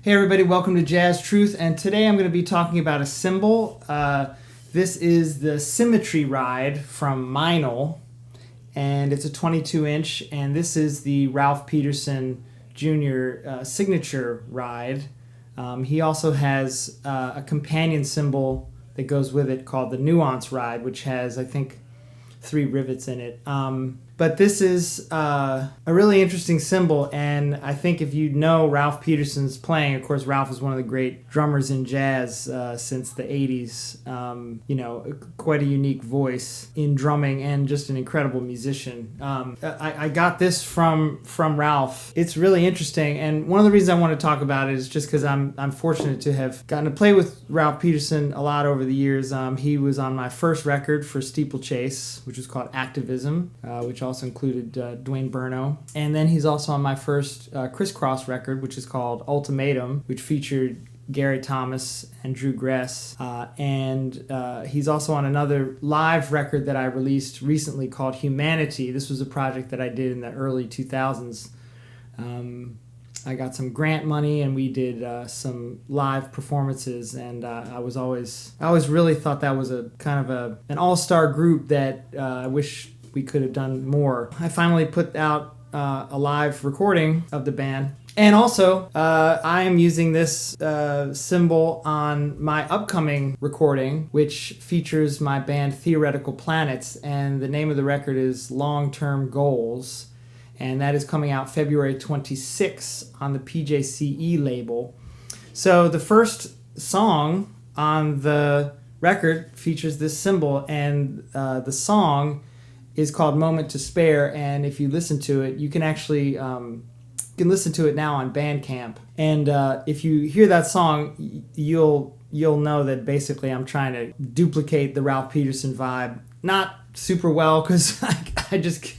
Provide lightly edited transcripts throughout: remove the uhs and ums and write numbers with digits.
Hey everybody, welcome to Jazztruth, and today I'm going to be talking about a cymbal. This is the Symmetry ride from Meinl, and it's a 22-inch, and this is the Ralph Peterson Jr. Signature ride. He also has a companion cymbal that goes with it called the Nuance ride, which has, I think, 3 rivets in it. But this is a really interesting cymbal, and I think if you know Ralph Peterson's playing, of course Ralph is one of the great drummers in jazz since the 80s. Quite a unique voice in drumming and just an incredible musician. I got this from Ralph. It's really interesting, and one of the reasons I want to talk about it is just because I'm fortunate to have gotten to play with Ralph Peterson a lot over the years. He was on my first record for Steepchase, which was called Activism, which also included Dwayne Burno. And then he's also on my first Criss Cross record, which is called Ultimatum, which featured Gary Thomas and Drew Gress. And he's also on another live record that I released recently called Humanity. This was a project that I did in the early 2000s. I got some grant money and we did some live performances, and I always really thought that was a kind of an all-star group that I wish we could have done more. I finally put out a live recording of the band. And also, I am using this cymbal on my upcoming recording, which features my band Theoretical Planets, and the name of the record is Long-Term Goals, and that is coming out February 26th on the PJCE label. So the first song on the record features this cymbal, and the song is called Moment to Spare, and if you listen to it, you can actually listen to it now on Bandcamp. And if you hear that song, you'll know that basically I'm trying to duplicate the Ralph Peterson vibe. Not super well, because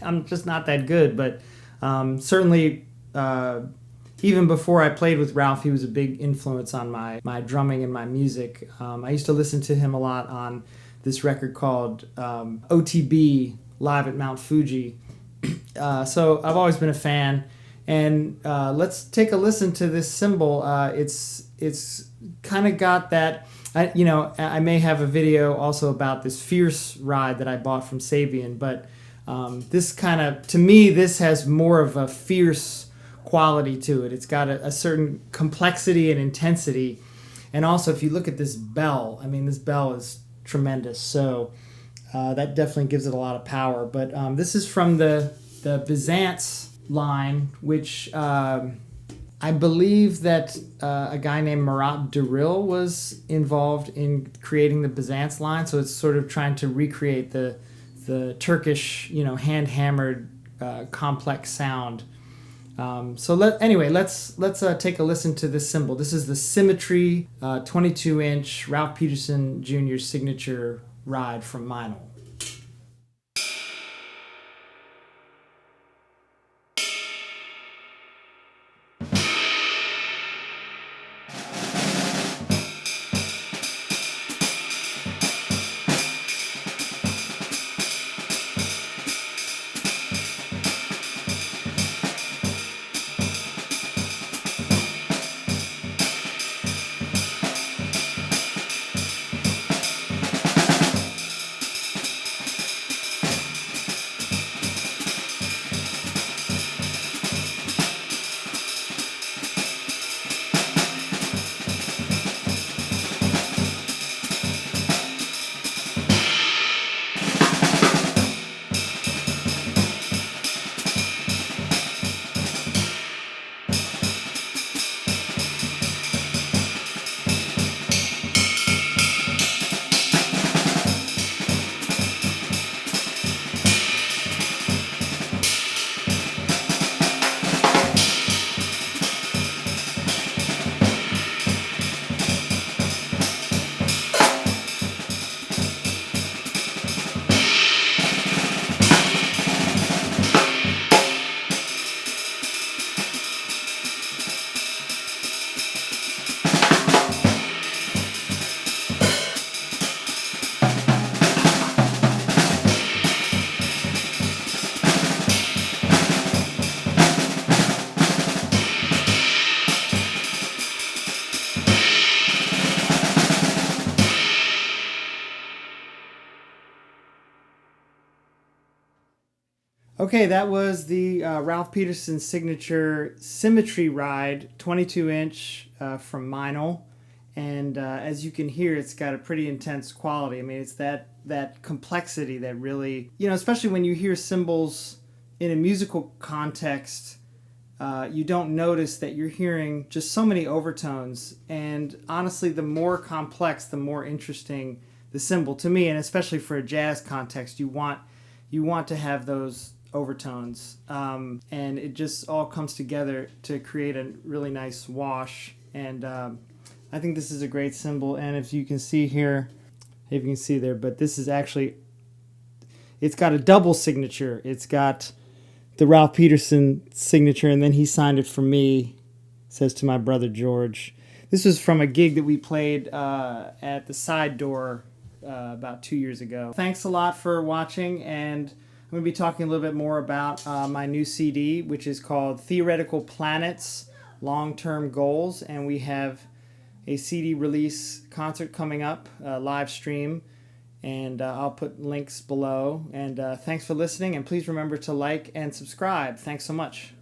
I'm just not that good, but certainly even before I played with Ralph, he was a big influence on my drumming and my music. I used to listen to him a lot on this record called OTB, Live at Mount Fuji. So I've always been a fan, and let's take a listen to this cymbal. It's kind of got that, I may have a video also about this Fierce ride that I bought from Sabian, but this kind of, to me, this has more of a fierce quality to it. It's got a certain complexity and intensity, and also if you look at this bell, this bell is tremendous, so that definitely gives it a lot of power. But this is from the Byzance line, which I believe that a guy named Murat Deril was involved in creating the Byzance line, so it's sort of trying to recreate the Turkish, hand-hammered, complex sound. So let's take a listen to this cymbal. This is the Symmetry 22-inch Ralph Peterson Jr. signature ride from Meinl. Okay, that was the Ralph Peterson signature Symmetry ride, 22-inch from Meinl. And as you can hear, it's got a pretty intense quality. I mean, it's that complexity that really, especially when you hear cymbals in a musical context, you don't notice that you're hearing just so many overtones. And honestly, the more complex, the more interesting the cymbal to me, and especially for a jazz context, you want to have those overtones, and it just all comes together to create a really nice wash. And I think this is a great cymbal. And if you can see here, if you can see there, but this is actually, it's got a double signature. It's got the Ralph Peterson signature, and then he signed it for me. It says to my brother George. This was from a gig that we played at the Side Door about 2 years ago. Thanks a lot for watching, and I'm going to be talking a little bit more about my new CD, which is called Theoretical Planets, Long-Term Goals, and we have a CD release concert coming up, live stream, and I'll put links below. And thanks for listening, and please remember to like and subscribe. Thanks so much.